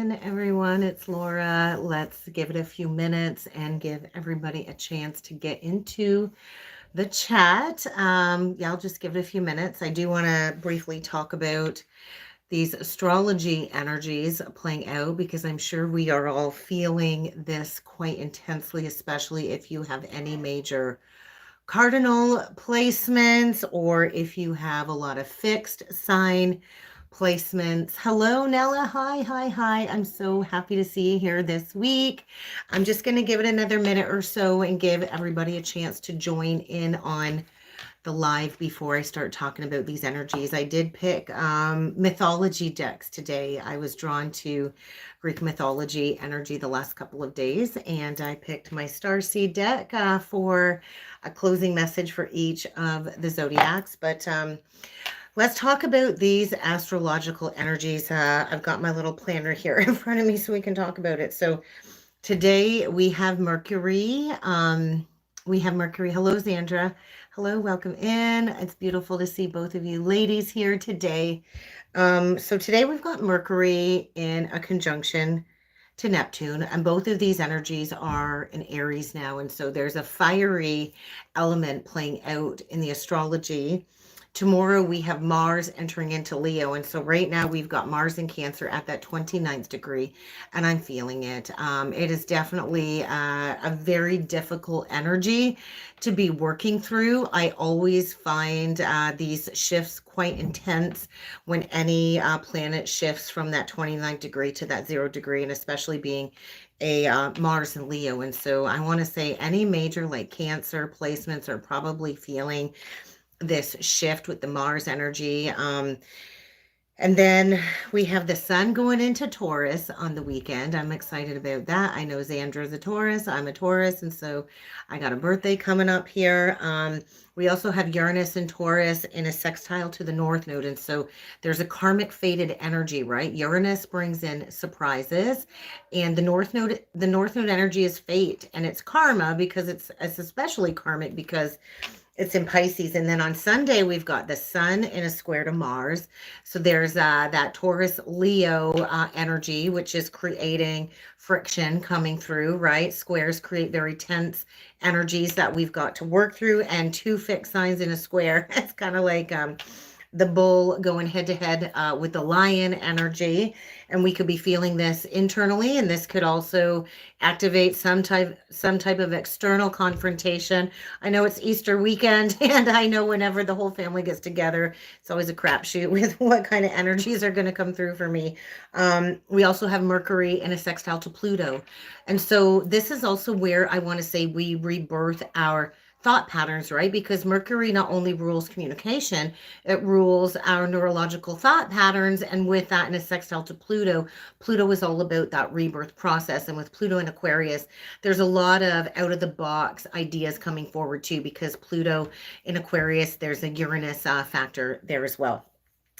in, everyone. It's Laura. Let's give it a few minutes and give everybody a chance to get into the chat. Yeah, I'll just give it a few minutes. I do want to briefly talk about these astrology energies playing out because I'm sure we are all feeling this quite intensely, especially if you have any major cardinal placements or if you have a lot of fixed sign placements. Hello, Nella. Hi, hi, hi. I'm so happy to see you here this week. I'm just going to give it another minute or so and give everybody a chance to join in on the live before I start talking about these energies. I did pick mythology decks today. I was drawn to Greek mythology energy the last couple of days, and I picked my Starseed deck for a closing message for each of the zodiacs. But let's talk about these astrological energies. I've got my little planner here in front of me so we can talk about it. So today we have Mercury. Hello, Zandra. Hello, welcome in. It's beautiful to see both of you ladies here today. So today we've got Mercury in a conjunction to Neptune, and both of these energies are in Aries now. And so there's a fiery element playing out in the astrology. Tomorrow we have Mars entering into Leo. And so right now we've got Mars in Cancer at that 29th degree, and I'm feeling it. It is definitely a very difficult energy to be working through. I always find these shifts quite intense when any planet shifts from that 29th degree to that 0 degree, and especially being a Mars and Leo. And so I want to say any major like Cancer placements are probably feeling this shift with the Mars energy. And then we have the sun going into Taurus on the weekend. I'm excited about that. I know Xandra's a Taurus. I'm a Taurus. And so I got a birthday coming up here. We also have Uranus and Taurus in a sextile to the North Node. And so there's a karmic fated energy, right? Uranus brings in surprises, and the North Node energy is fate, and it's karma because it's especially karmic because it's in Pisces. And then on Sunday, we've got the sun in a square to Mars. So there's that Taurus Leo energy, which is creating friction coming through, right? Squares create very tense energies that we've got to work through, and two fixed signs in a square. It's kind of like the bull going head to head with the lion energy, and we could be feeling this internally, and this could also activate some type of external confrontation. I know it's Easter weekend, and I know whenever the whole family gets together, it's always a crapshoot with what kind of energies are going to come through for me. We also have Mercury in a sextile to Pluto, and so this is also where I want to say we rebirth our thought patterns, right? Because Mercury not only rules communication, it rules our neurological thought patterns. And with that in a sextile to Pluto, Pluto is all about that rebirth process. And with Pluto in Aquarius, there's a lot of out of the box ideas coming forward too, because Pluto in Aquarius, there's a Uranus factor there as well.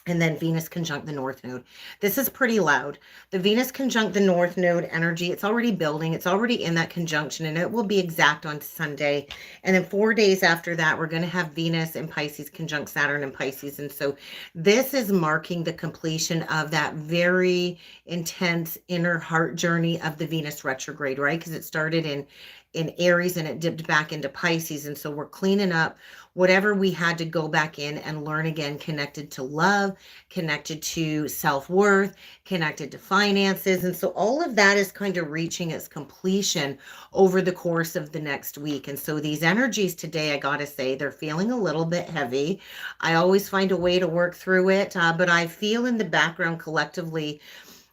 And then Venus conjunct the North Node. This is pretty loud. The Venus conjunct the North Node energy, it's already building. It's already in that conjunction, and it will be exact on Sunday. And then 4 days after that, we're going to have Venus in Pisces conjunct Saturn in Pisces. And so this is marking the completion of that very intense inner heart journey of the Venus retrograde, right? Because it started in Aries and it dipped back into Pisces. And so we're cleaning up whatever we had to go back in and learn again, connected to love, connected to self-worth, connected to finances. And so all of that is kind of reaching its completion over the course of the next week. And so these energies today, I got to say, they're feeling a little bit heavy. I always find a way to work through it, but I feel in the background collectively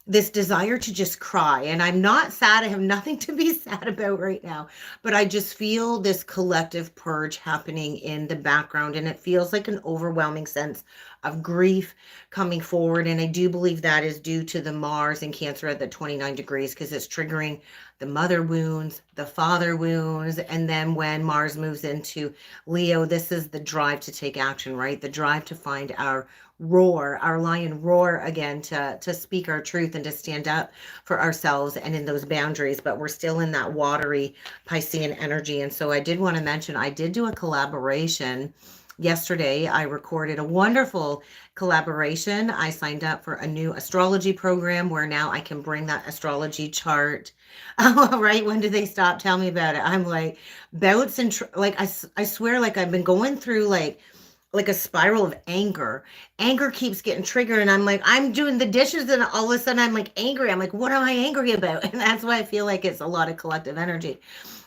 this desire to just cry. And I'm not sad. I have nothing to be sad about right now, but I just feel this collective purge happening in the background. And it feels like an overwhelming sense of grief coming forward. And I do believe that is due to the Mars in Cancer at the 29 degrees, because it's triggering the mother wounds, the father wounds. And then when Mars moves into Leo, this is the drive to take action, right? The drive to find our roar, our lion roar again, to speak our truth and to stand up for ourselves and in those boundaries. But we're still in that watery Piscean energy. And so I did want to mention, I did do a collaboration yesterday I recorded a wonderful collaboration. I signed up for a new astrology program where now I can bring that astrology chart. Right? When do they stop? Tell me about it. I'm like bouts and like I swear like I've been going through like a spiral of anger. Anger keeps getting triggered, and I'm like, I'm doing the dishes, and all of a sudden I'm like angry. I'm like, what am I angry about? And that's why I feel like it's a lot of collective energy.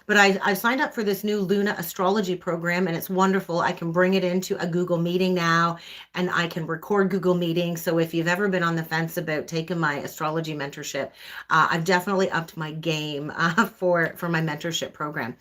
But I signed up for this new Luna astrology program, and it's wonderful. I can bring it into a Google meeting now, and I can record Google meetings. So if you've ever been on the fence about taking my astrology mentorship, I've definitely upped my game for my mentorship program,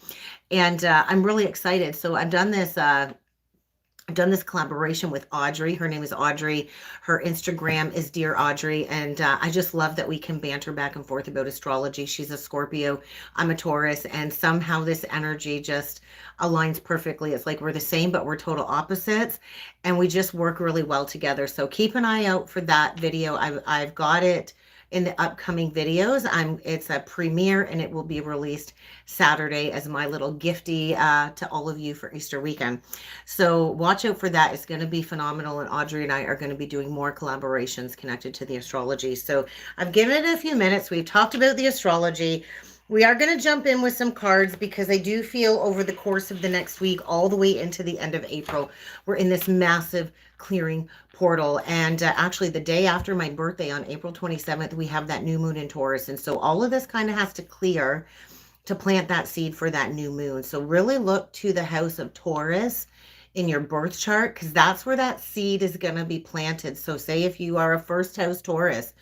and I'm really excited. So I've done this collaboration with Audrey. Her name is Audrey. Her Instagram is Dear Audrey. And I just love that we can banter back and forth about astrology. She's a Scorpio. I'm a Taurus. And somehow this energy just aligns perfectly. It's like we're the same, but we're total opposites. And we just work really well together. So keep an eye out for that video. I've got it in the upcoming videos. It's a premiere, and it will be released Saturday as my little gifty to all of you for Easter weekend. So watch out for that. It's going to be phenomenal, and Audrey and I are going to be doing more collaborations connected to the astrology. So I've given it a few minutes. We've talked about the astrology. We are going to jump in with some cards because I do feel over the course of the next week, all the way into the end of April, we're in this massive clearing portal. And actually the day after my birthday on April 27th, we have that new moon in Taurus. And so all of this kind of has to clear to plant that seed for that new moon. So really look to the house of Taurus in your birth chart, because that's where that seed is going to be planted. So say if you are a first house Taurus,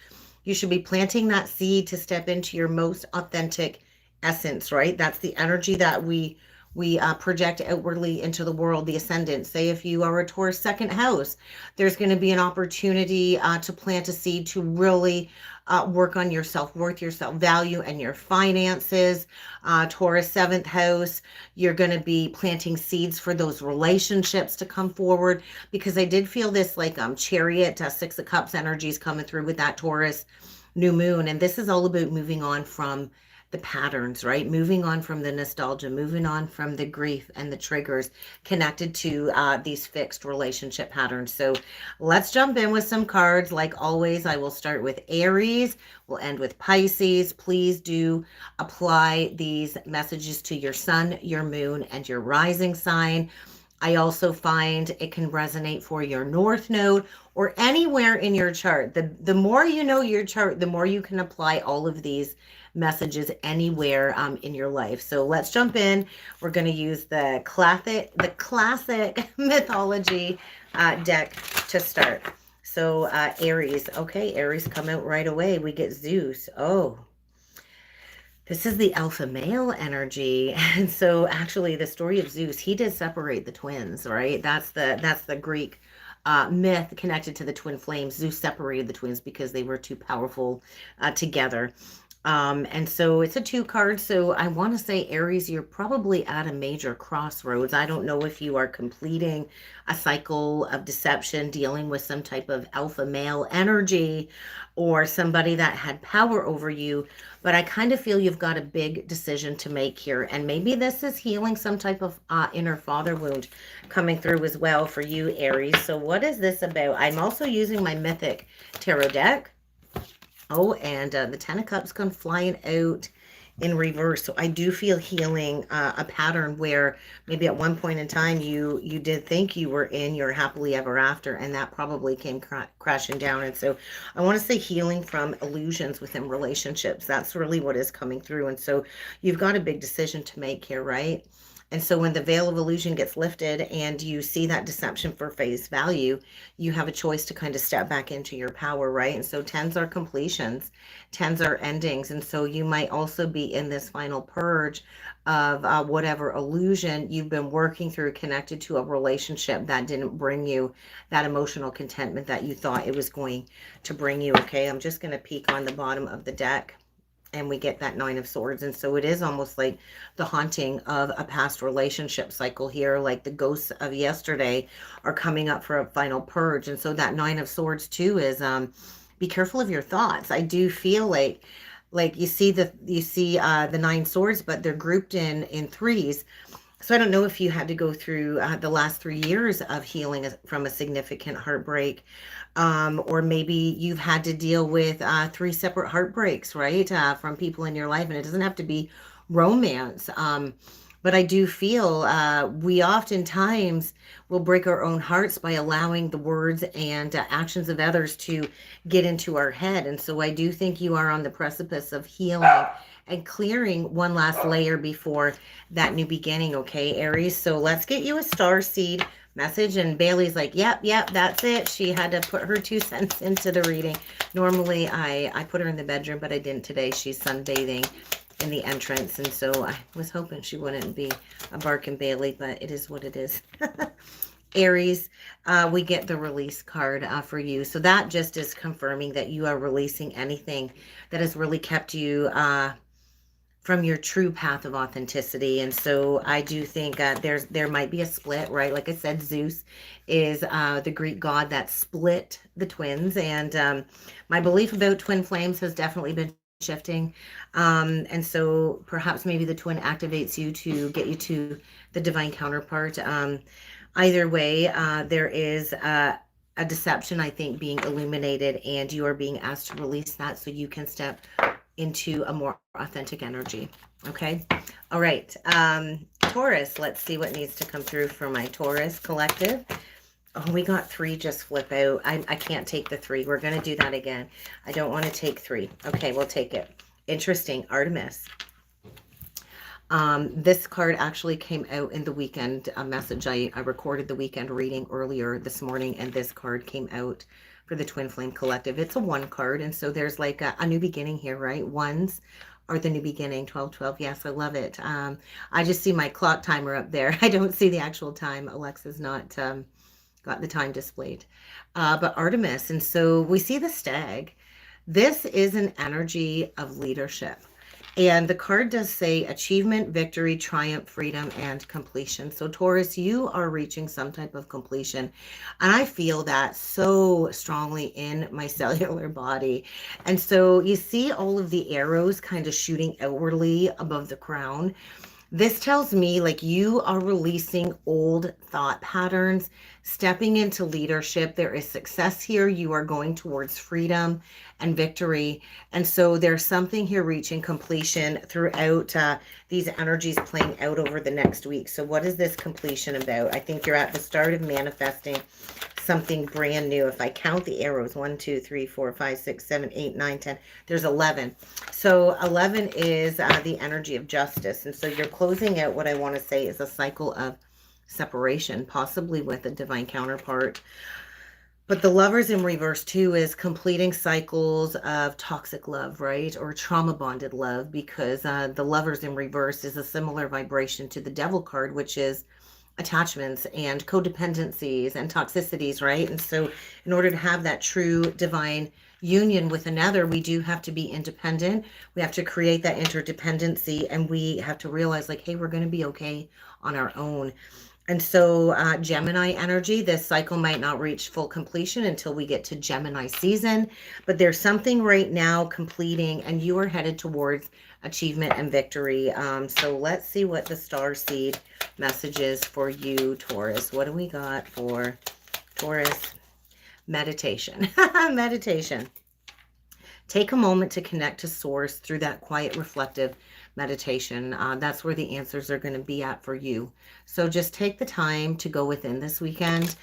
you should be planting that seed to step into your most authentic essence, right? That's the energy that we project outwardly into the world, the ascendant. Say if you are a Taurus second house, there's going to be an opportunity to plant a seed to really work on your self-worth, your self-value, and your finances. Taurus seventh house, you're going to be planting seeds for those relationships to come forward, because I did feel this like chariot, six of cups energies coming through with that Taurus new moon. And this is all about moving on from the patterns, right? Moving on from the nostalgia, moving on from the grief and the triggers connected to these fixed relationship patterns. So let's jump in with some cards. Like always, I will start with Aries. We'll end with Pisces. Please do apply these messages to your sun, your moon, and your rising sign. I also find it can resonate for your north node or anywhere in your chart. The more you know your chart, the more you can apply all of these messages anywhere in your life. So let's jump in. We're going to use the classic mythology deck to start. So Aries. Okay, Aries come out right away. We get Zeus. Oh, this is the alpha male energy. And so actually the story of Zeus, he did separate the twins, right? That's the Greek myth connected to the twin flames. Zeus separated the twins because they were too powerful together. And so it's a 2 card. So I want to say, Aries, you're probably at a major crossroads. I don't know if you are completing a cycle of deception, dealing with some type of alpha male energy or somebody that had power over you, but I kind of feel you've got a big decision to make here. And maybe this is healing some type of inner father wound coming through as well for you, Aries. So what is this about? I'm also using my Mythic Tarot deck. Oh, and the 10 of Cups come flying out in reverse. So I do feel healing a pattern where maybe at one point in time you did think you were in your happily ever after, and that probably came crashing down. And so I want to say healing from illusions within relationships. That's really what is coming through. And so you've got a big decision to make here, right? And so when the veil of illusion gets lifted and you see that deception for face value, you have a choice to kind of step back into your power, right? And so 10s are completions, 10s are endings. And so you might also be in this final purge of whatever illusion you've been working through connected to a relationship that didn't bring you that emotional contentment that you thought it was going to bring you, okay? I'm just going to peek on the bottom of the deck. And we get that 9 of Swords. And so it is almost like the haunting of a past relationship cycle here. Like the ghosts of yesterday are coming up for a final purge. And so that 9 of Swords too is be careful of your thoughts. I do feel like you see the 9 swords, but they're grouped in threes. So I don't know if you had to go through the last 3 years of healing from a significant heartbreak, or maybe you've had to deal with three separate heartbreaks, right? From people in your life, and it doesn't have to be romance. But I do feel we oftentimes will break our own hearts by allowing the words and actions of others to get into our head. And so I do think you are on the precipice of healing and clearing one last layer before that new beginning, okay, Aries? So let's get you a star seed message. And Bailey's like, yep, that's it. She had to put her 2 cents into the reading. Normally I put her in the bedroom, but I didn't today. She's sunbathing in the entrance, and so I was hoping she wouldn't be a barking Bailey, but it is what it is. Aries, we get the release card for you. So that just is confirming that you are releasing anything that has really kept you from your true path of authenticity. And so I do think there might be a split, right? Like I said, Zeus is the Greek god that split the twins. And my belief about twin flames has definitely been shifting. And so perhaps maybe the twin activates you to get you to the divine counterpart. Either way, there is a deception, I think, being illuminated, and you are being asked to release that so you can step into a more authentic energy. Okay. All right. Taurus, let's see what needs to come through for my Taurus collective. Oh, we got 3 just flip out. I can't take the 3. We're going to do that again. I don't want to take 3. Okay, we'll take it. Interesting. Artemis. This card actually came out in the weekend message. I recorded the weekend reading earlier this morning, and this card came out for the Twin Flame Collective. It's a 1 card, and so there's like a new beginning here, right? Ones are the new beginning. 1212. Yes, I love it. I just see my clock timer up there. I don't see the actual time. Alexa's not got the time displayed. But Artemis, and so we see the stag. This is an energy of leadership. And the card does say achievement, victory, triumph, freedom, and completion. So Taurus, you are reaching some type of completion. And I feel that so strongly in my cellular body. And so you see all of the arrows kind of shooting outwardly above the crown. This tells me like you are releasing old thought patterns, stepping into leadership. There is success here. You are going towards freedom and victory. And so there's something here reaching completion throughout these energies playing out over the next week. So what is this completion about? I think you're at the start of manifesting something brand new. If I count the arrows, 1, 2, 3, 4, 5, 6, 7, 8, 9, 10, there's 11. So 11 is the energy of justice. And so you're closing out what I want to say is a cycle of separation, possibly with a divine counterpart. But the Lovers in reverse too is completing cycles of toxic love, right? Or trauma bonded love, because the Lovers in reverse is a similar vibration to the Devil card, which is attachments and codependencies and toxicities, right? And so in order to have that true divine union with another, we do have to be independent. We have to create that interdependency, and we have to realize like, hey, we're going to be okay on our own. And so Gemini energy, this cycle might not reach full completion until we get to Gemini season, but there's something right now completing, and you are headed towards achievement and victory. So let's see what the star seed message is for you, Taurus. What do we got for Taurus? Meditation. Meditation. Take a moment to connect to source through that quiet, reflective meditation. That's where the answers are going to be at for you. So just take the time to go within this weekend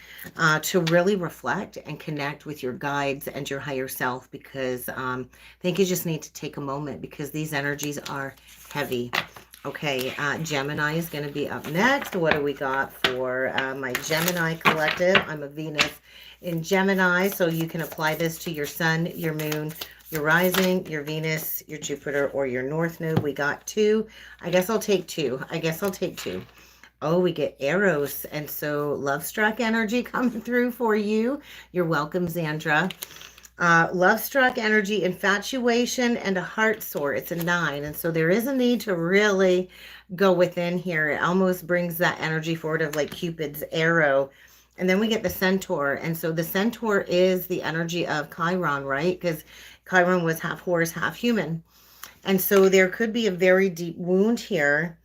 to really reflect and connect with your guides and your higher self, because I think you just need to take a moment, because these energies are heavy. Okay, Gemini is going to be up next. What do we got for my Gemini collective? I'm a Venus in Gemini, so you can apply this to your sun, your moon, your rising, your Venus, your Jupiter, or your North Node. We got 2. I guess I'll take 2. Oh, we get Eros. And so love struck energy coming through for you. You're welcome, Zandra. Love struck energy, infatuation, and a heart soar. It's a 9. And so there is a need to really go within here. It almost brings that energy forward of like Cupid's arrow. And then we get the Centaur. And so the Centaur is the energy of Chiron, right? Because Chiron was half horse, half human. And so there could be a very deep wound here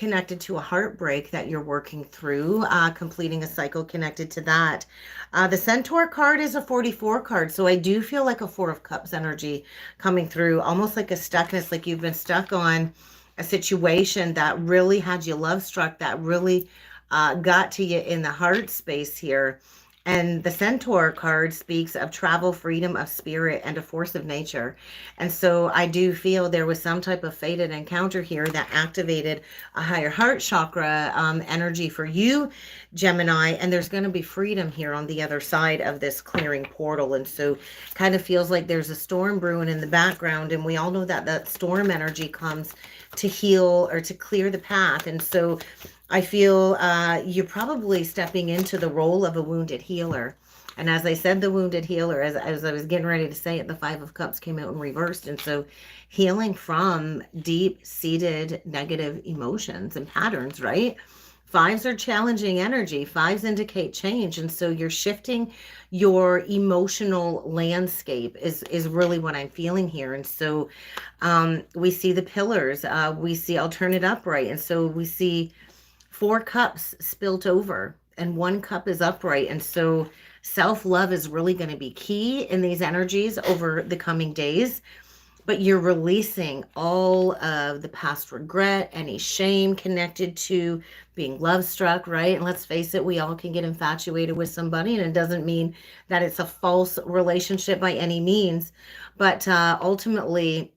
connected to a heartbreak that you're working through, completing a cycle connected to that. The Centaur card is a 44 card. So I do feel like a Four of Cups energy coming through, almost like a stuckness, like you've been stuck on a situation that really had you love struck, that really got to you in the heart space here. And the Centaur card speaks of travel, freedom of spirit, and a force of nature. And so I do feel there was some type of fated encounter here that activated a higher heart chakra energy for you, Gemini. And there's going to be freedom here on the other side of this clearing portal. And so kind of feels like there's a storm brewing in the background. And we all know that that storm energy comes to heal or to clear the path. And so I feel you're probably stepping into the role of a wounded healer. And as I said, the wounded healer, as I was getting ready to say it, the Five of Cups came out in reversed. And so healing from deep-seated negative emotions and patterns, right? Fives are challenging energy. Fives indicate change. And so you're shifting your emotional landscape is really what I'm feeling here. And so we see the pillars. We see I'll turn it upright. And so we see 4 cups spilt over and 1 cup is upright. And so self-love is really going to be key in these energies over the coming days. But you're releasing all of the past regret, any shame connected to being love struck, right? And let's face it, we all can get infatuated with somebody, and it doesn't mean that it's a false relationship by any means. But ultimately,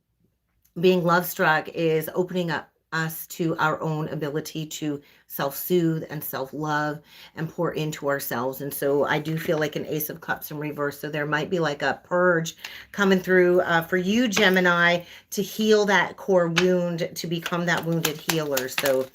being love struck is opening up us to our own ability to self-soothe and self-love and pour into ourselves. And so I do feel like an Ace of Cups in reverse. So there might be like a purge coming through for you, Gemini, to heal that core wound, to become that wounded healer. So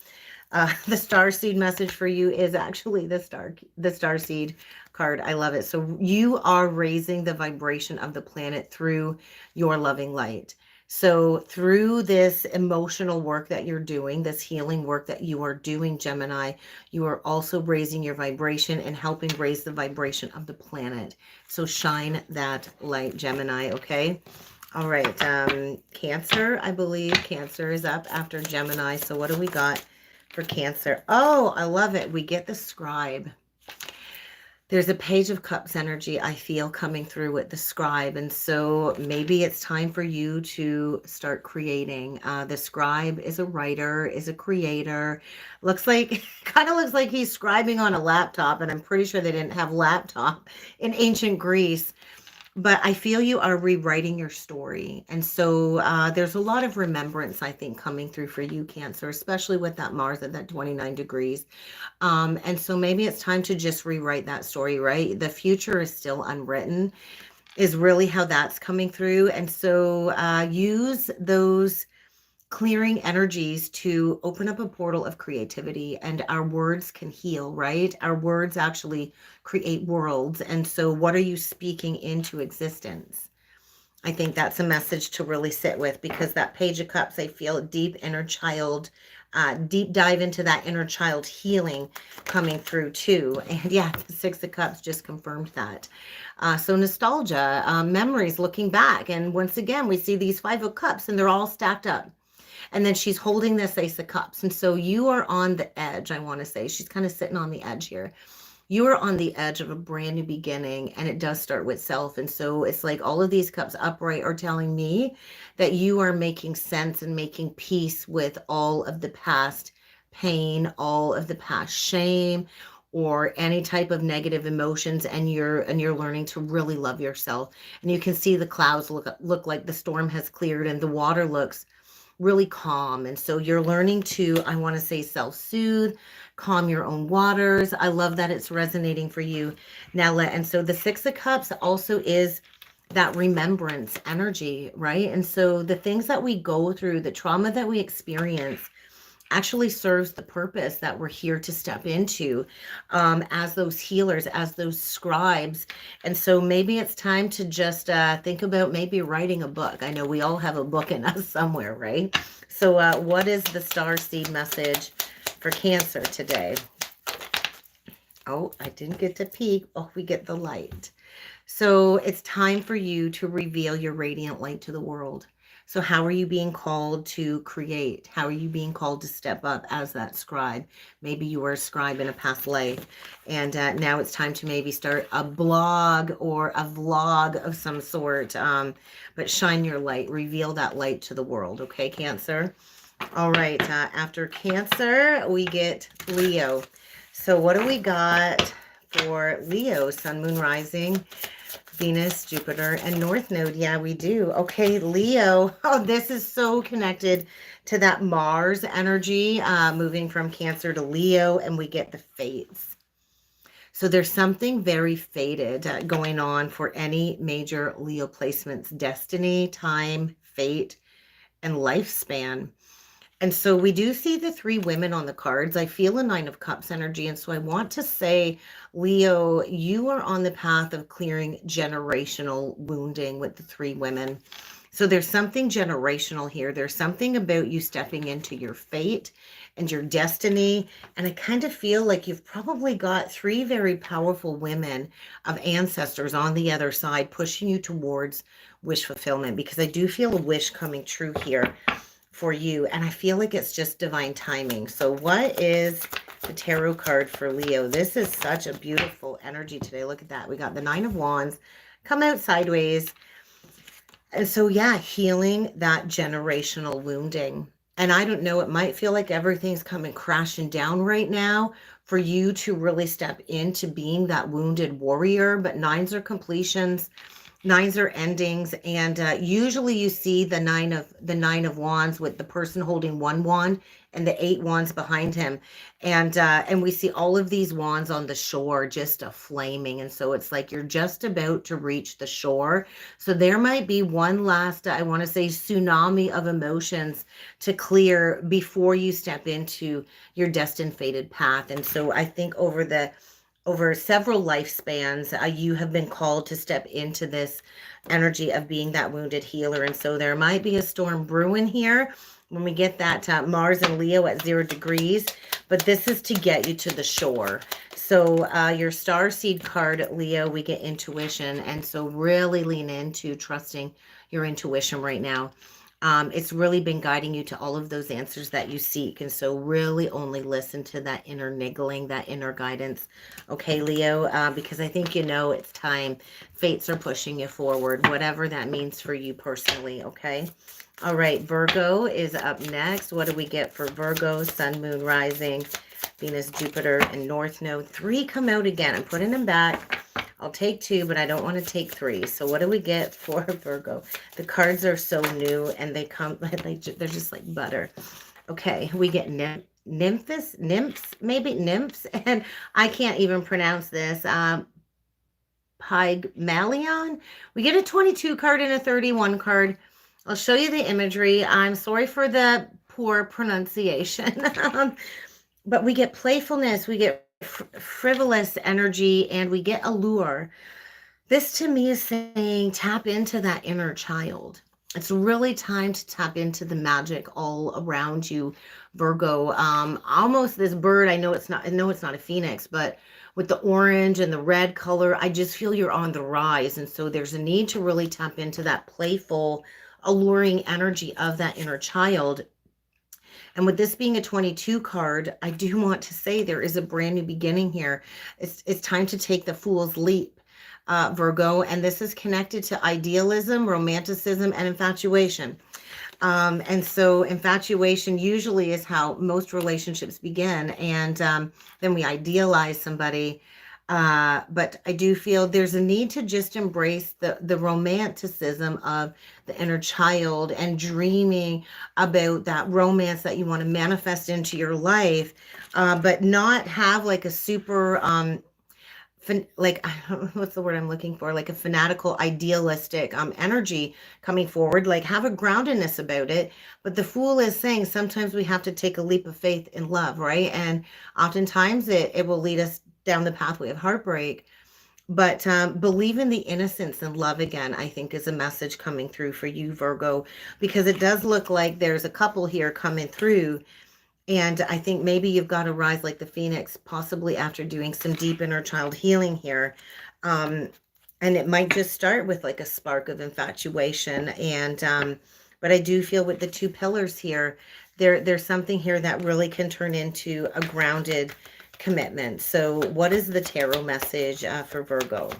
the starseed message for you is actually the starseed card. I love it. So you are raising the vibration of the planet through your loving light. So through this emotional work that you're doing, this healing work that you are doing, Gemini, you are also raising your vibration and helping raise the vibration of the planet. So shine that light, Gemini, okay? All right, Cancer, I believe Cancer is up after Gemini. So what do we got for Cancer? Oh, I love it. We get the Scribe. There's a Page of Cups energy I feel coming through with the Scribe. And so maybe it's time for you to start creating. The Scribe is a writer, is a creator. Looks like, kind of looks like he's scribing on a laptop. And I'm pretty sure they didn't have laptop in ancient Greece. But I feel you are rewriting your story. And so there's a lot of remembrance, I think, coming through for you, Cancer, especially with that Mars at that 29 degrees. And so maybe it's time to just rewrite that story, right? The future is still unwritten, is really how that's coming through. And so use those clearing energies to open up a portal of creativity, and our words can heal, right? Our words actually create worlds. And so what are you speaking into existence? I think that's a message to really sit with, because that Page of Cups, I feel deep inner child, deep dive into that inner child healing coming through too. And yeah, the Six of Cups just confirmed that. So nostalgia, memories, looking back. And once again, we see these Five of Cups and they're all stacked up. And then she's holding this Ace of Cups. And so you are on the edge, I want to say. She's kind of sitting on the edge here. You are on the edge of a brand new beginning, and it does start with self. And so it's like all of these cups upright are telling me that you are making sense and making peace with all of the past pain, all of the past shame, or any type of negative emotions, and you're learning to really love yourself. And you can see the clouds look like the storm has cleared, and the water looks really calm. And so you're learning to, I want to say, self-soothe, calm your own waters. I love that it's resonating for you, Nella. And so the Six of Cups also is that remembrance energy, right? And so the things that we go through, the trauma that we experience, actually serves the purpose that we're here to step into as those healers, as those scribes. And so maybe it's time to just think about maybe writing a book. I know we all have a book in us somewhere, right? So what is the starseed message for Cancer today? Oh, I didn't get to peek. Oh, we get the light. So it's time for you to reveal your radiant light to the world. So how are you being called to create? How are you being called to step up as that scribe? Maybe you were a scribe in a past life, and now it's time to maybe start a blog or a vlog of some sort. But shine your light, reveal that light to the world. Okay, Cancer? All right, after Cancer, we get Leo. So what do we got for Leo? Sun, Moon, Rising, Venus, Jupiter, and North Node. Yeah, we do. Okay, Leo. Oh, this is so connected to that Mars energy, moving from Cancer to Leo, and we get the fates. So there's something very fated going on for any major Leo placements: destiny, time, fate, and lifespan. And so we do see the three women on the cards. I feel a Nine of Cups energy. And so I want to say, Leo, you are on the path of clearing generational wounding with the three women. So there's something generational here. There's something about you stepping into your fate and your destiny. And I kind of feel like you've probably got three very powerful women of ancestors on the other side pushing you towards wish fulfillment, because I do feel a wish coming true here for you, and I feel like it's just divine timing. So what is the tarot card for Leo? This is such a beautiful energy today. Look at that. We got the Nine of Wands come out sideways. And so, yeah, healing that generational wounding. And I don't know, it might feel like everything's coming crashing down right now for you to really step into being that wounded warrior. But nines are completions. Nines are endings, and usually you see the nine of wands with the person holding one wand and the 8 wands behind him, and we see all of these wands on the shore just a flaming, and so it's like you're just about to reach the shore. So there might be one last, I want to say, tsunami of emotions to clear before you step into your destined fated path. And so I think over several lifespans, you have been called to step into this energy of being that wounded healer. And so there might be a storm brewing here when we get that Mars and Leo at 0 degrees, but this is to get you to the shore. So your star seed card, Leo, we get intuition. And so really lean into trusting your intuition right now. It's really been guiding you to all of those answers that you seek. And so really only listen to that inner niggling, that inner guidance. Okay, Leo, because I think you know it's time. Fates are pushing you forward, whatever that means for you personally, okay? All right, Virgo is up next. What do we get for Virgo? Sun, Moon, Rising, Venus, Jupiter, and North Node. 3 come out again. I'm putting them back. I'll take 2, but I don't want to take 3. So what do we get for Virgo? The cards are so new, and they come, they're just like butter. Okay, we get nymphs, and I can't even pronounce this. Pygmalion. We get a 22 card and a 31 card. I'll show you the imagery. I'm sorry for the poor pronunciation. But we get playfulness, we get frivolous energy, and we get allure. This to me is saying tap into that inner child. It's really time to tap into the magic all around you, Virgo. Almost this bird, I know it's not a phoenix, but with the orange and the red color, I just feel you're on the rise. And so there's a need to really tap into that playful, alluring energy of that inner child. And with this being a 22 card, I do want to say there is a brand new beginning here. It's time to take the fool's leap, Virgo. And this is connected to idealism, romanticism, and infatuation. And so infatuation usually is how most relationships begin. And then we idealize somebody. But I do feel there's a need to just embrace the romanticism of the inner child and dreaming about that romance that you want to manifest into your life, but not have like a super, like, I don't know what's the word I'm looking for, like a fanatical, idealistic energy coming forward, like have a groundedness about it. But the Fool is saying sometimes we have to take a leap of faith in love, right? And oftentimes it will lead us down the pathway of heartbreak. But believe in the innocence and love again, I think, is a message coming through for you, Virgo, because it does look like there's a couple here coming through. And I think maybe you've got to rise like the phoenix, possibly after doing some deep inner child healing here. And it might just start with like a spark of infatuation. And But I do feel with the two pillars here, there's something here that really can turn into a grounded commitment. So what is the tarot message for Virgo?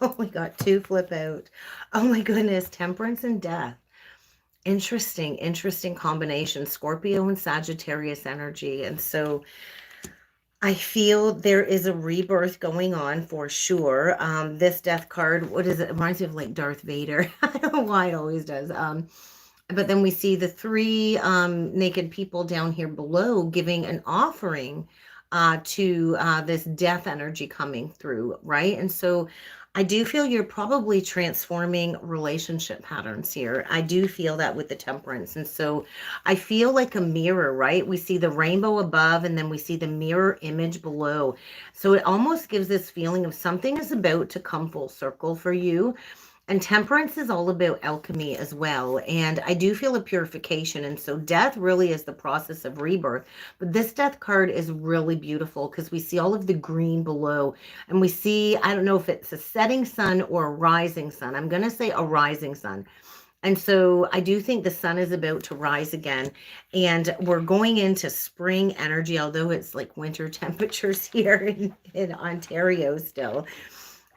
Oh, we got two flip out. Oh my goodness, Temperance and Death. Interesting combination. Scorpio and Sagittarius energy. And so I feel there is a rebirth going on for sure. This death card, what is it? It reminds me of like Darth Vader. I don't know why it always does. But then we see the three naked people down here below giving an offering to this death energy coming through, right? And so I do feel you're probably transforming relationship patterns here. I do feel that with the Temperance. And so I feel like a mirror, right? We see the rainbow above and then we see the mirror image below. So it almost gives this feeling of something is about to come full circle for you. And Temperance is all about alchemy as well. And I do feel a purification. And so death really is the process of rebirth. But this death card is really beautiful because we see all of the green below. And we see, I don't know if it's a setting sun or a rising sun. I'm going to say a rising sun. And so I do think the sun is about to rise again. And we're going into spring energy, although it's like winter temperatures here in Ontario still.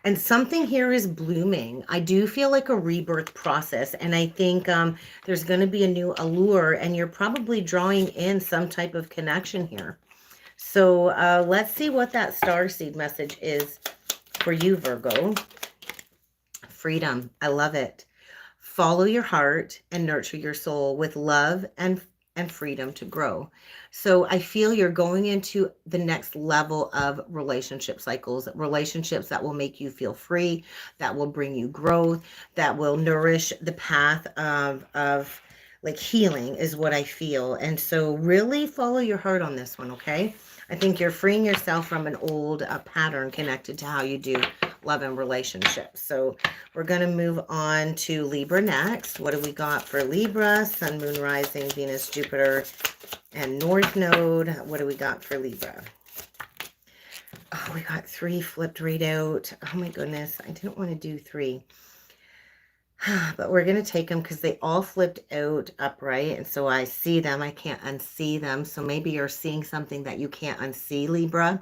And something here is blooming. I do feel like a rebirth process. And I think there's going to be a new allure. And you're probably drawing in some type of connection here. So let's see what that starseed message is for you, Virgo. Freedom. I love it. Follow your heart and nurture your soul with love and freedom to grow. So I feel you're going into the next level of relationship cycles, relationships that will make you feel free, that will bring you growth, that will nourish the path of like healing is what I feel. And so really follow your heart on this one, okay? I think you're freeing yourself from an old pattern connected to how you do love and relationships. So we're going to move on to Libra next. What do we got for Libra? Sun, Moon, Rising, Venus, Jupiter, and North Node. What do we got for Libra? Oh, we got three flipped right out. Oh my goodness. I didn't want to do three. But we're going to take them because they all flipped out upright. And so I see them. I can't unsee them. So maybe you're seeing something that you can't unsee, Libra.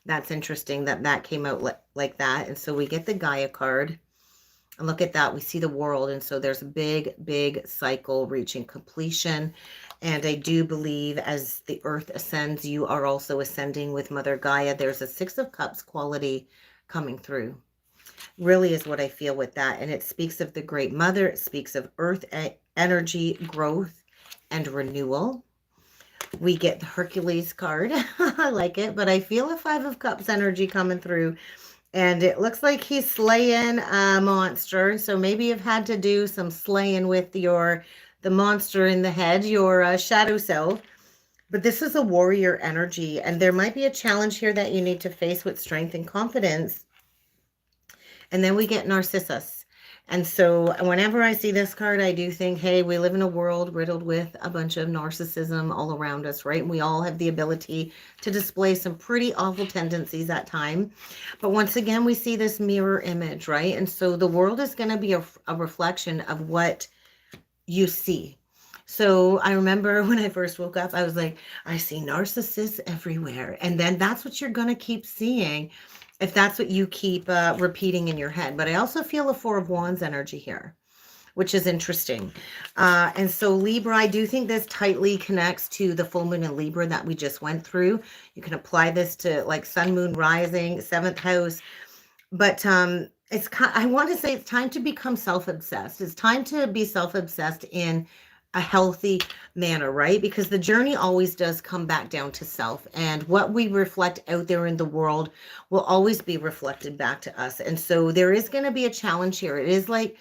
That's interesting that that came out like that. And so we get the Gaia card. And look at that. We see the world. And so there's a big cycle reaching completion. And I do believe as the earth ascends, you are also ascending with Mother Gaia. There's a Six of Cups quality coming through. Really is what I feel with that. And it speaks of the Great Mother. It speaks of earth energy, growth, and renewal. We get the Hercules card. I like it, but I feel a Five of Cups energy coming through. And it looks like he's slaying a monster. So maybe you've had to do some slaying with the monster in the head, your shadow self. But this is a warrior energy. And there might be a challenge here that you need to face with strength and confidence. And then we get Narcissus. And so whenever I see this card, I do think, hey, we live in a world riddled with a bunch of narcissism all around us, right? And we all have the ability to display some pretty awful tendencies at time. But once again, we see this mirror image, right? And so the world is going to be a reflection of what you see. So I remember when I first woke up, I was like, I see narcissists everywhere. And then that's what you're going to keep seeing if that's what you keep repeating in your head. But I also feel a Four of Wands energy here, which is interesting. And so Libra, I do think this tightly connects to the full moon in Libra that we just went through. You can apply this to like Sun, Moon, Rising, 7th house. But I want to say it's time to become self-obsessed. It's time to be self-obsessed in a healthy manner, right? Because the journey always does come back down to self, and what we reflect out there in the world will always be reflected back to us. And so there is going to be a challenge here. It is like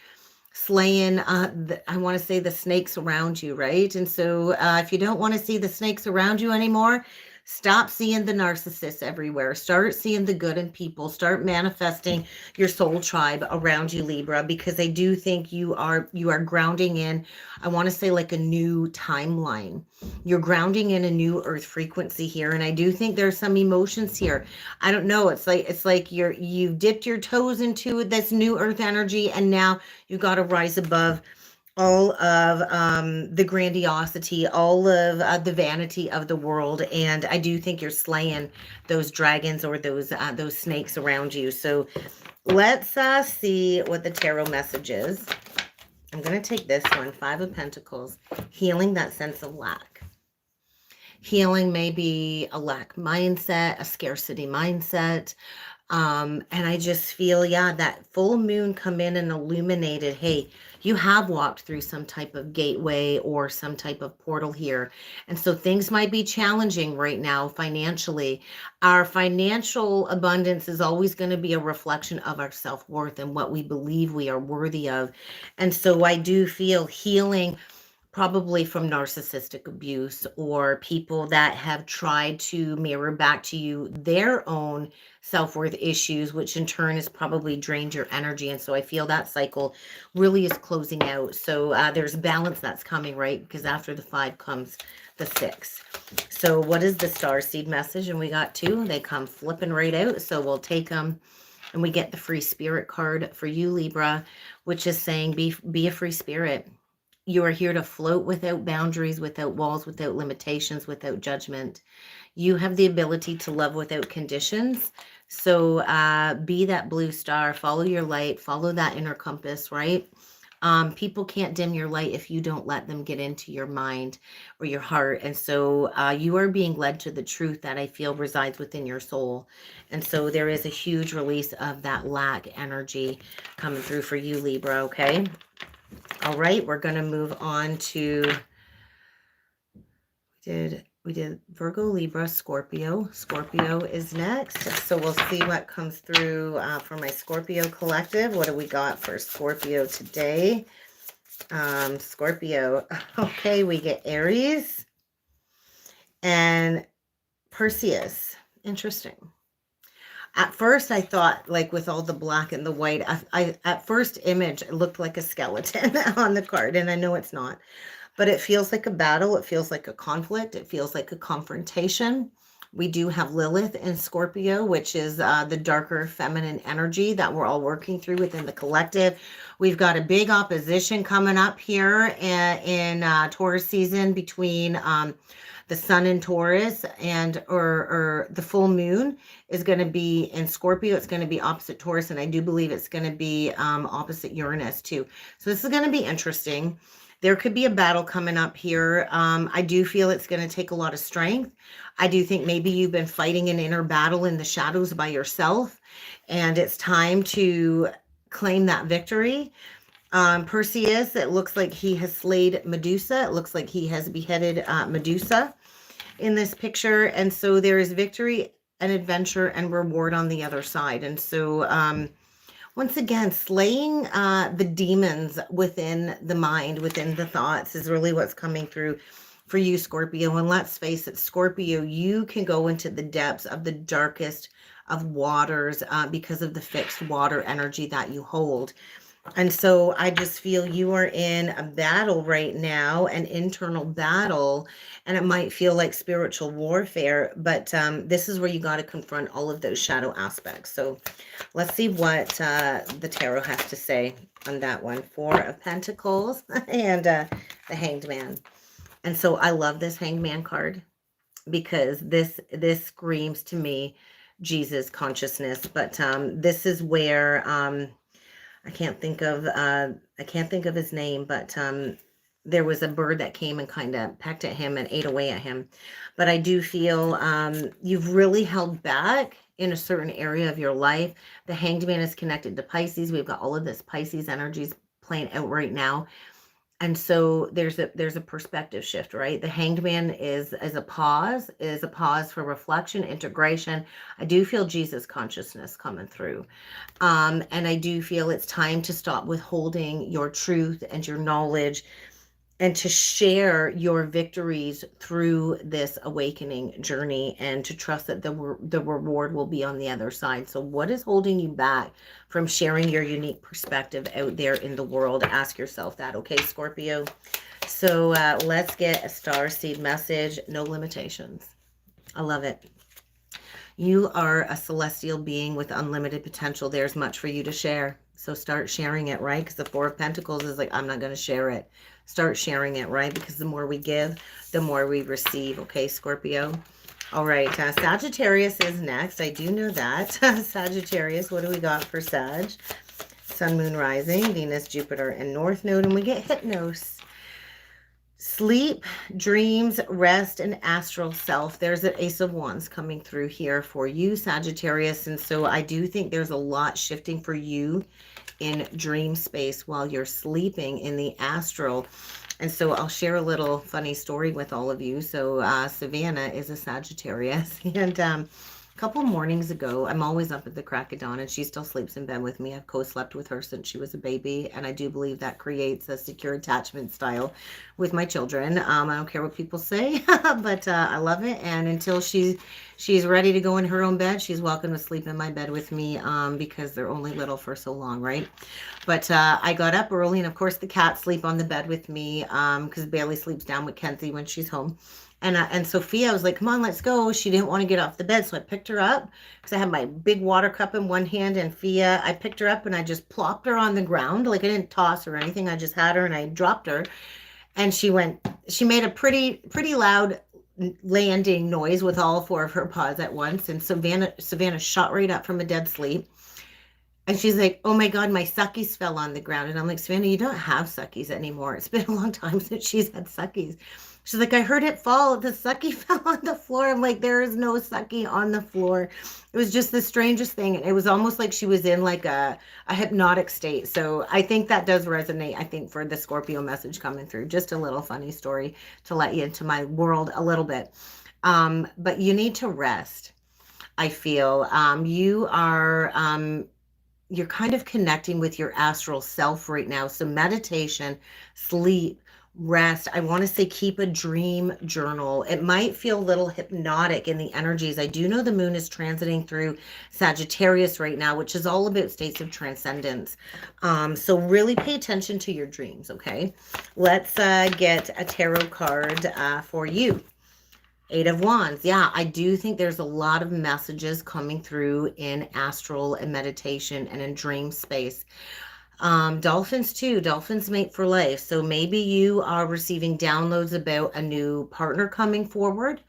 slaying, I want to say the snakes around you, right? And so if you don't want to see the snakes around you anymore, stop seeing the narcissists everywhere. Start seeing the good in people. Start manifesting your soul tribe around you, Libra, because I do think you are grounding in, I want to say like a new timeline. You're grounding in a new earth frequency here. And I do think there's some emotions here. I don't know. It's like you've dipped your toes into this new earth energy, and now you got to rise above all of the grandiosity, all of the vanity of the world, and I do think you're slaying those dragons or those snakes around you. So let's see what the tarot message is. I'm going to take this one, Five of Pentacles, healing that sense of lack. Healing may be a lack mindset, a scarcity mindset. And I just feel, yeah, that full moon come in and illuminated, hey, you have walked through some type of gateway or some type of portal here. And so things might be challenging right now financially. Our financial abundance is always going to be a reflection of our self-worth and what we believe we are worthy of. And so I do feel healing probably from narcissistic abuse or people that have tried to mirror back to you their own self-worth issues, which in turn has probably drained your energy. And so I feel that cycle really is closing out. So there's balance that's coming, right? Because after the 5 comes the 6. So what is the star seed message? And we got 2. They come flipping right out. So we'll take them. And we get the free spirit card for you, Libra, which is saying be a free spirit. You are here to float without boundaries, without walls, without limitations, without judgment. You have the ability to love without conditions. So be that blue star, follow your light, follow that inner compass, right? People can't dim your light if you don't let them get into your mind or your heart. And so you are being led to the truth that I feel resides within your soul. And so there is a huge release of that lack energy coming through for you, Libra, okay? All right, we're going to move on to, we did Virgo, Libra, Scorpio. Scorpio is next. So we'll see what comes through for my Scorpio collective. What do we got for Scorpio today? Scorpio, okay, we get Aries and Perseus. Interesting. At first, I thought, like with all the black and the white, I at first image, it looked like a skeleton on the card, and I know it's not. But it feels like a battle. It feels like a conflict. It feels like a confrontation. We do have Lilith in Scorpio, which is the darker feminine energy that we're all working through within the collective. We've got a big opposition coming up here in Taurus season between the sun in Taurus and or the full moon is going to be in Scorpio. It's going to be opposite Taurus, and I do believe it's going to be opposite Uranus too. So this is going to be interesting. There could be a battle coming up here. I do feel it's going to take a lot of strength. I do think maybe you've been fighting an inner battle in the shadows by yourself, and it's time to claim that victory. Perseus, it looks like he has slayed Medusa. It looks like he has beheaded Medusa in this picture. And so there is victory and adventure and reward on the other side. And so once again, slaying the demons within the mind, within the thoughts is really what's coming through for you, Scorpio. And let's face it, Scorpio, you can go into the depths of the darkest of waters because of the fixed water energy that you hold. And so I just feel you are in a battle right now, an internal battle, and it might feel like spiritual warfare, but this is where you got to confront all of those shadow aspects. So let's see what the tarot has to say on that one. 4 of Pentacles and the Hanged Man. And so I love this Hanged Man card because this screams to me Jesus consciousness, but this is where I can't think of his name, but there was a bird that came and kind of pecked at him and ate away at him. But I do feel you've really held back in a certain area of your life. The Hanged Man is connected to Pisces. We've got all of this Pisces energies playing out right now. And so there's a perspective shift, right? The Hanged Man is a pause for reflection, integration. I do feel Jesus consciousness coming through. And I do feel it's time to stop withholding your truth and your knowledge and to share your victories through this awakening journey and to trust that the reward will be on the other side. So what is holding you back from sharing your unique perspective out there in the world? Ask yourself that, okay, Scorpio? So let's get a star seed message. No limitations. I love it. You are a celestial being with unlimited potential. There's much for you to share. So start sharing it, right? Because the Four of Pentacles is like, I'm not going to share it. Start sharing it, right? Because the more we give, the more we receive. Okay, Scorpio. All right, Sagittarius is next. I do know that. Sagittarius, what do we got for Sag? Sun, Moon, Rising, Venus, Jupiter, and North Node. And we get Hypnos. Sleep, dreams, rest, and astral self. There's an Ace of Wands coming through here for you, Sagittarius. And so I do think there's a lot shifting for you in dream space while you're sleeping in the astral. And so I'll share a little funny story with all of you. So Savannah is a Sagittarius, and a couple mornings ago, I'm always up at the crack of dawn, and she still sleeps in bed with me. I've co-slept with her since she was a baby, and I do believe that creates a secure attachment style with my children. I don't care what people say, but I love it. And until she's ready to go in her own bed, she's welcome to sleep in my bed with me, because they're only little for so long, right? But I got up early, and of course the cats sleep on the bed with me, because Bailey sleeps down with Kenzie when she's home. And Sophia was like, come on, let's go. She didn't want to get off the bed, so I picked her up because I had my big water cup in one hand, and Fia, I picked her up and I just plopped her on the ground. Like, I didn't toss her or anything. I just had her and I dropped her, and she made a pretty loud landing noise with all four of her paws at once. And Savannah shot right up from a dead sleep. And she's like, oh my God, my suckies fell on the ground. And I'm like, Savannah, you don't have suckies anymore. It's been a long time since she's had suckies. She's like, I heard it fall. The sucky fell on the floor. I'm like, there is no sucky on the floor. It was just the strangest thing. It was almost like she was in like a hypnotic state. So I think that does resonate, I think, for the Scorpio message coming through. Just a little funny story to let you into my world a little bit. But you need to rest, I feel. You're kind of connecting with your astral self right now. So meditation, sleep, rest. I want to say keep a dream journal. It might feel a little hypnotic in the energies. I do know the moon is transiting through Sagittarius right now, which is all about states of transcendence. So really pay attention to your dreams, okay? Let's get a tarot card for you. Eight of Wands. Yeah, I do think there's a lot of messages coming through in astral and meditation and in dream space. Dolphins too. Dolphins mate for life. So maybe you are receiving downloads about a new partner coming forward.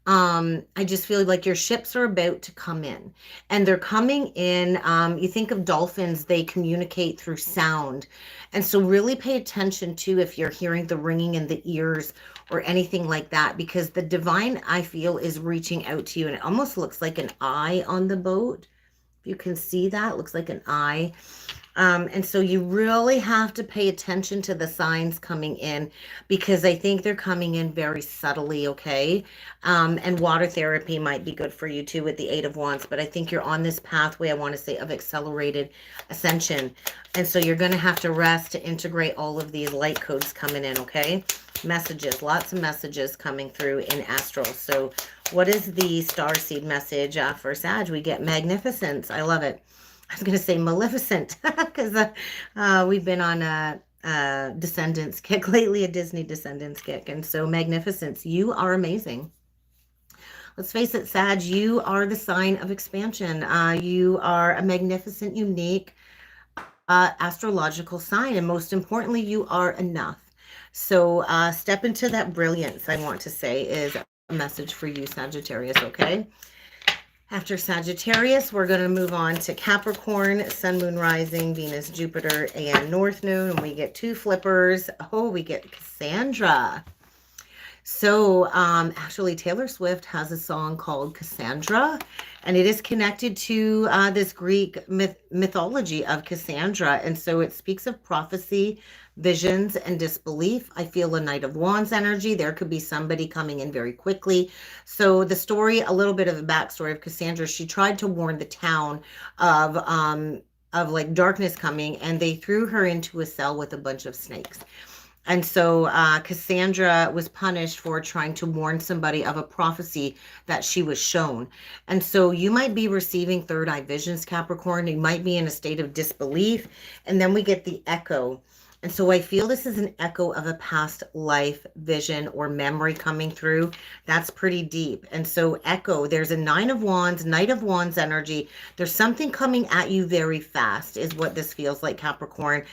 I just feel like your ships are about to come in, and they're coming in. You think of dolphins, they communicate through sound. And so really pay attention to if you're hearing the ringing in the ears or anything like that, because the divine, I feel, is reaching out to you, and it almost looks like an eye on the boat. If you can see that, it looks like an eye. And so you really have to pay attention to the signs coming in, because I think they're coming in very subtly, okay? And water therapy might be good for you too with the Eight of Wands, but I think you're on this pathway, I want to say, of accelerated ascension. And so you're going to have to rest to integrate all of these light codes coming in, okay? Messages, lots of messages coming through in astral. So what is the starseed message for Sag? We get magnificence. I love it. I was going to say Maleficent, because we've been on a Descendants kick lately, a Disney Descendants kick. And so magnificence, you are amazing. Let's face it, Sag, you are the sign of expansion. You are a magnificent, unique astrological sign. And most importantly, you are enough. So step into that brilliance, I want to say, is a message for you, Sagittarius, okay? After Sagittarius, we're going to move on to Capricorn, Sun, Moon, Rising, Venus, Jupiter, and North Node. And we get two flippers. Oh, we get Cassandra. So actually, Taylor Swift has a song called Cassandra, and it is connected to this Greek mythology of Cassandra. And so it speaks of prophecy, visions, and disbelief. I feel a Knight of Wands energy. There could be somebody coming in very quickly. So the story, a little bit of a backstory of Cassandra, she tried to warn the town of like darkness coming, and they threw her into a cell with a bunch of snakes. And so Cassandra was punished for trying to warn somebody of a prophecy that she was shown. And so you might be receiving third eye visions, Capricorn. You might be in a state of disbelief. And then we get the echo. And so I feel this is an echo of a past life vision or memory coming through. That's pretty deep. And so echo, there's a Nine of Wands, Knight of Wands energy. There's something coming at you very fast is what this feels like, Capricorn.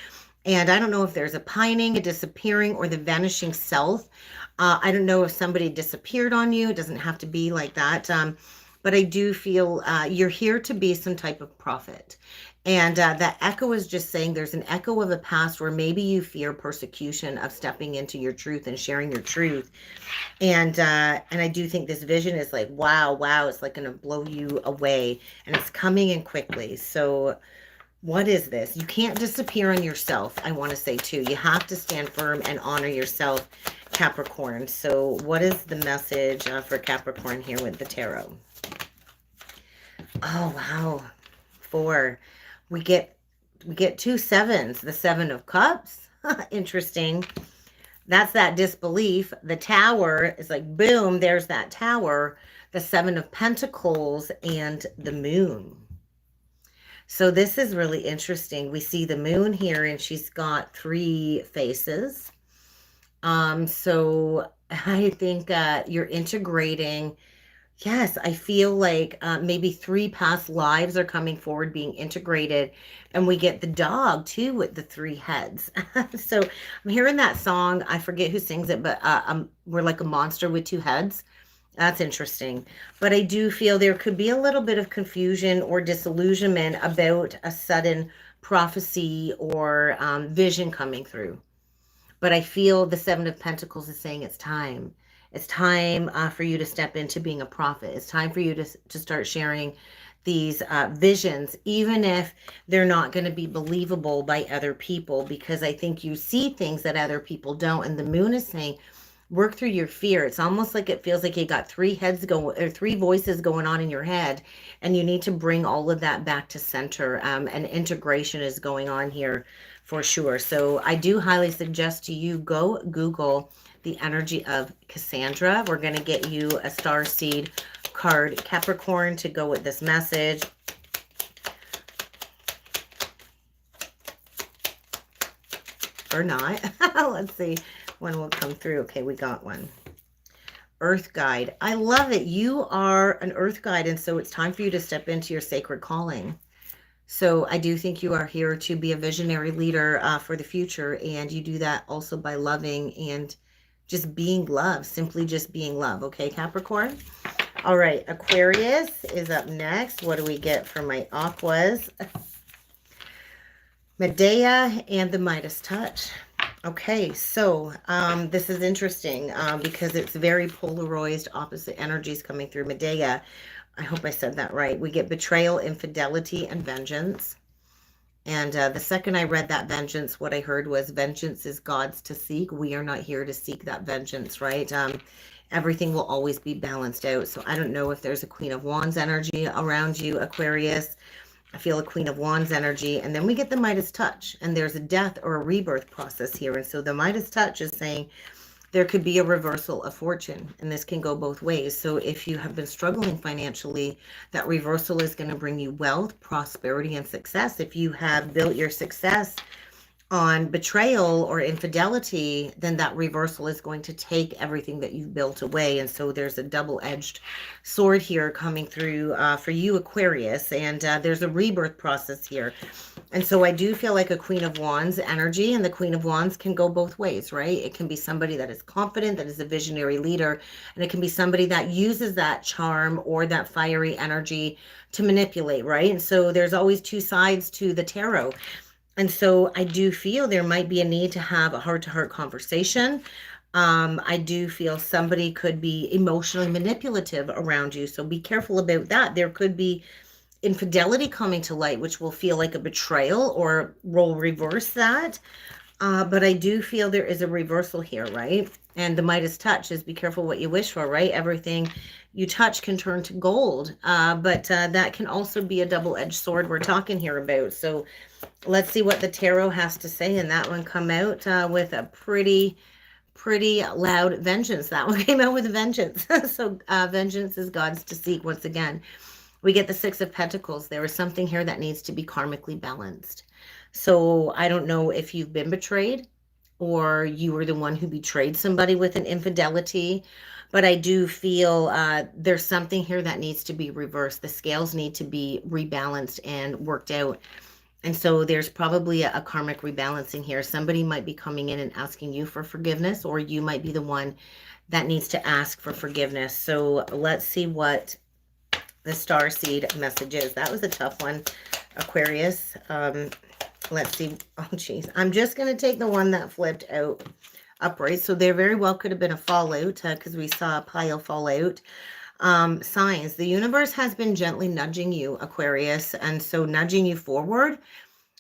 And I don't know if there's a pining, a disappearing, or the vanishing self. I don't know if somebody disappeared on you. It doesn't have to be like that. But I do feel you're here to be some type of prophet. And that echo is just saying there's an echo of a past where maybe you fear persecution of stepping into your truth and sharing your truth. And I do think this vision is like, wow, wow, it's like going to blow you away. And it's coming in quickly. So what is this? You can't disappear on yourself, I want to say too. You have to stand firm and honor yourself, Capricorn. So what is the message for Capricorn here with the tarot? Oh, wow. 4. We get 2 sevens. The 7 of Cups. Interesting. That's that disbelief. The Tower is like, boom, there's that Tower. The 7 of Pentacles and the Moon. So this is really interesting. We see the Moon here, and she's got 3 faces. So I think you're integrating. Yes, I feel like maybe 3 past lives are coming forward, being integrated. And we get the dog, too, with the 3 heads. So I'm hearing that song. I forget who sings it, but we're like a monster with 2 heads. That's interesting. But I do feel there could be a little bit of confusion or disillusionment about a sudden prophecy or vision coming through. But I feel the 7 of Pentacles is saying it's time. It's time for you to step into being a prophet. It's time for you to start sharing these visions, even if they're not going to be believable by other people, because I think you see things that other people don't. And the Moon is saying, work through your fear. It's almost like it feels like you got 3 heads going, or 3 voices going on in your head, and you need to bring all of that back to center. And integration is going on here for sure. So I do highly suggest to you, go Google the energy of Cassandra. We're going to get you a star seed card, Capricorn, to go with this message. Or not. Let's see. One will come through. Okay, we got one. Earth guide. I love it. You are an earth guide, and so it's time for you to step into your sacred calling. So I do think you are here to be a visionary leader for the future, and you do that also by loving and just being love, simply just being love. Okay, Capricorn? All right, Aquarius is up next. What do we get for my Aquas? Medea and the Midas touch. Okay, so this is interesting because it's very polarized, opposite energies coming through Medea. I hope I said that right. We get betrayal, infidelity, and vengeance. And the second I read that vengeance, what I heard was vengeance is God's to seek. We are not here to seek that vengeance, right? Everything will always be balanced out. So I don't know if there's a Queen of Wands energy around you, Aquarius. I feel a Queen of Wands energy. And then we get the Midas touch, and there's a death or a rebirth process here. And so the Midas touch is saying there could be a reversal of fortune, and this can go both ways. So if you have been struggling financially, that reversal is going to bring you wealth, prosperity, and success. If you have built your success on betrayal or infidelity, then that reversal is going to take everything that you've built away. And so there's a double-edged sword here coming through for you, Aquarius, and there's a rebirth process here. And so I do feel like a Queen of Wands energy, and the Queen of Wands can go both ways, right? It can be somebody that is confident, that is a visionary leader, and it can be somebody that uses that charm or that fiery energy to manipulate, right? And so there's always 2 sides to the tarot. And so I do feel there might be a need to have a heart-to-heart conversation. I do feel somebody could be emotionally manipulative around you, so be careful about that. There could be infidelity coming to light, which will feel like a betrayal, or will reverse that. But I do feel there is a reversal here, right? And the Midas touch is be careful what you wish for, right? Everything you touch can turn to gold. But that can also be a double-edged sword we're talking here about. So let's see what the tarot has to say. And that one come out with a pretty loud vengeance. That one came out with vengeance. So vengeance is God's to seek once again. We get the 6 of Pentacles. There is something here that needs to be karmically balanced. So I don't know if you've been betrayed or you were the one who betrayed somebody with an infidelity. But I do feel there's something here that needs to be reversed. The scales need to be rebalanced and worked out. And so there's probably a karmic rebalancing here. Somebody might be coming in and asking you for forgiveness, or you might be the one that needs to ask for forgiveness. So let's see what the star seed message is. That was a tough one, Aquarius. Let's see. Oh, geez. I'm just going to take the one that flipped out upright. So there very well could have been a fallout because we saw a pile fall out. Signs. The universe has been gently nudging you, Aquarius, and so nudging you forward,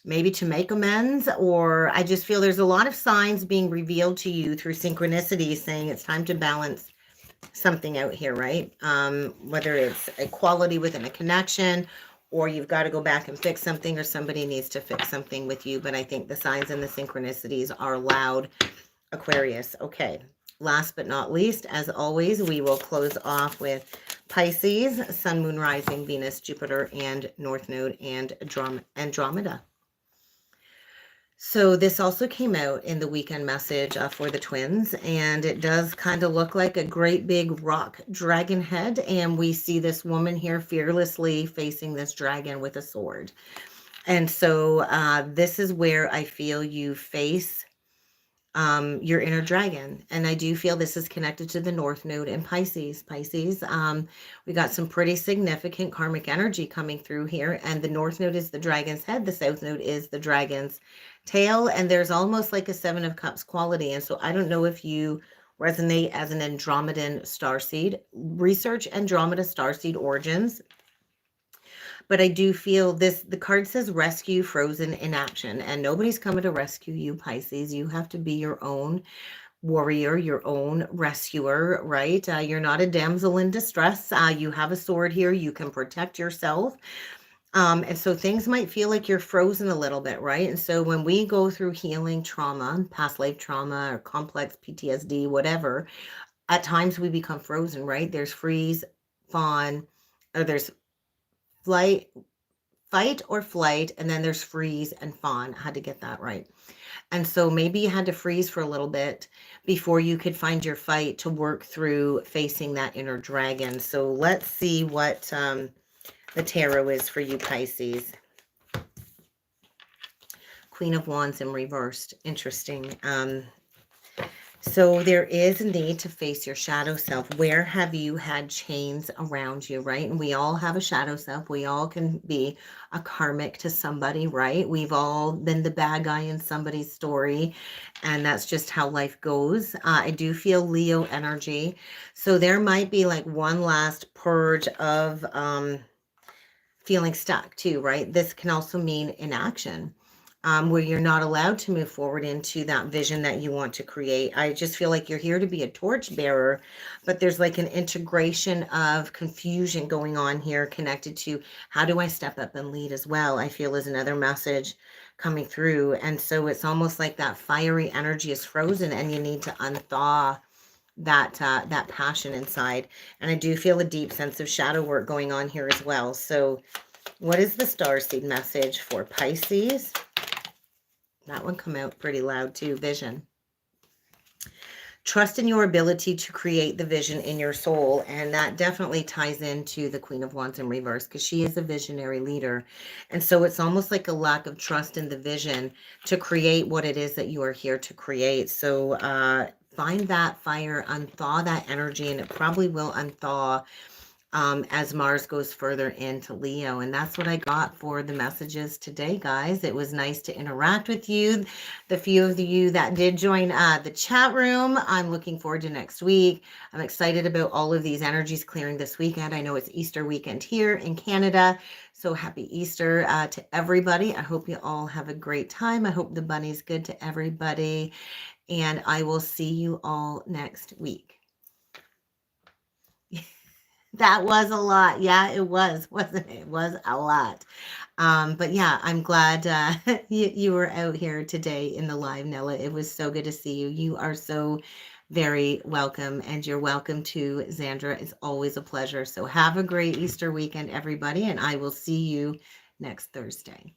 maybe to make amends, or I just feel there's a lot of signs being revealed to you through synchronicity saying it's time to balance something out here, right? Whether it's equality within a connection, or you've got to go back and fix something, or somebody needs to fix something with you. But I think the signs and the synchronicities are loud, Aquarius. Okay. Last but not least, as always, we will close off with Pisces, Sun, Moon, Rising, Venus, Jupiter, and North Node, and Andromeda. So this also came out in the weekend message for the twins, and it does kind of look like a great big rock dragon head, and we see this woman here fearlessly facing this dragon with a sword. And so this is where I feel you face your inner dragon. And I do feel this is connected to the North Node in Pisces. We got some pretty significant karmic energy coming through here. And the North Node is the dragon's head. The South Node is the dragon's tail. And there's almost like a Seven of Cups quality. And so I don't know if you resonate as an Andromedan starseed. Research Andromeda starseed origins. But I do feel this, the card says rescue, frozen in action, and nobody's coming to rescue you, Pisces. You have to be your own warrior, your own rescuer, right? You're not a damsel in distress. You have a sword here. You can protect yourself. And so things might feel like you're frozen a little bit, right? And so when we go through healing trauma, past life trauma, or complex PTSD, whatever, at times we become frozen, right? There's freeze, fawn, or there's fight or flight, and then there's freeze and fawn. I had to get that right. And so maybe you had to freeze for a little bit before you could find your fight to work through facing that inner dragon. So let's see what the tarot is for you, Pisces. Queen of Wands in reversed. Interesting. So there is a need to face your shadow self. Where have you had chains around you, right? And we all have a shadow self. We all can be a karmic to somebody, right? We've all been the bad guy in somebody's story, and that's just how life goes. I do feel Leo energy. So there might be like one last purge of feeling stuck too, right? This can also mean inaction. Where you're not allowed to move forward into that vision that you want to create. I just feel like you're here to be a torch bearer, but there's like an integration of confusion going on here connected to how do I step up and lead as well, I feel is another message coming through. And so it's almost like that fiery energy is frozen and you need to unthaw that passion inside. And I do feel a deep sense of shadow work going on here as well. So what is the starseed message for Pisces? That one come out pretty loud too. Vision. Trust in your ability to create the vision in your soul. And that definitely ties into the Queen of Wands in reverse because she is a visionary leader. And so it's almost like a lack of trust in the vision to create what it is that you are here to create. So find that fire, unthaw that energy, and it probably will unthaw as Mars goes further into Leo. And that's what I got for the messages today, guys. It was nice to interact with you. The few of you that did join the chat room, I'm looking forward to next week. I'm excited about all of these energies clearing this weekend. I know it's Easter weekend here in Canada. So happy Easter to everybody. I hope you all have a great time. I hope the bunny's good to everybody. And I will see you all next week. That was a lot. Yeah, it was, wasn't it? It was a lot. But yeah, I'm glad you were out here today in the live, Nella. It was so good to see you. You are so very welcome, and you're welcome to Xandra. It's always a pleasure. So have a great Easter weekend, everybody, and I will see you next Thursday.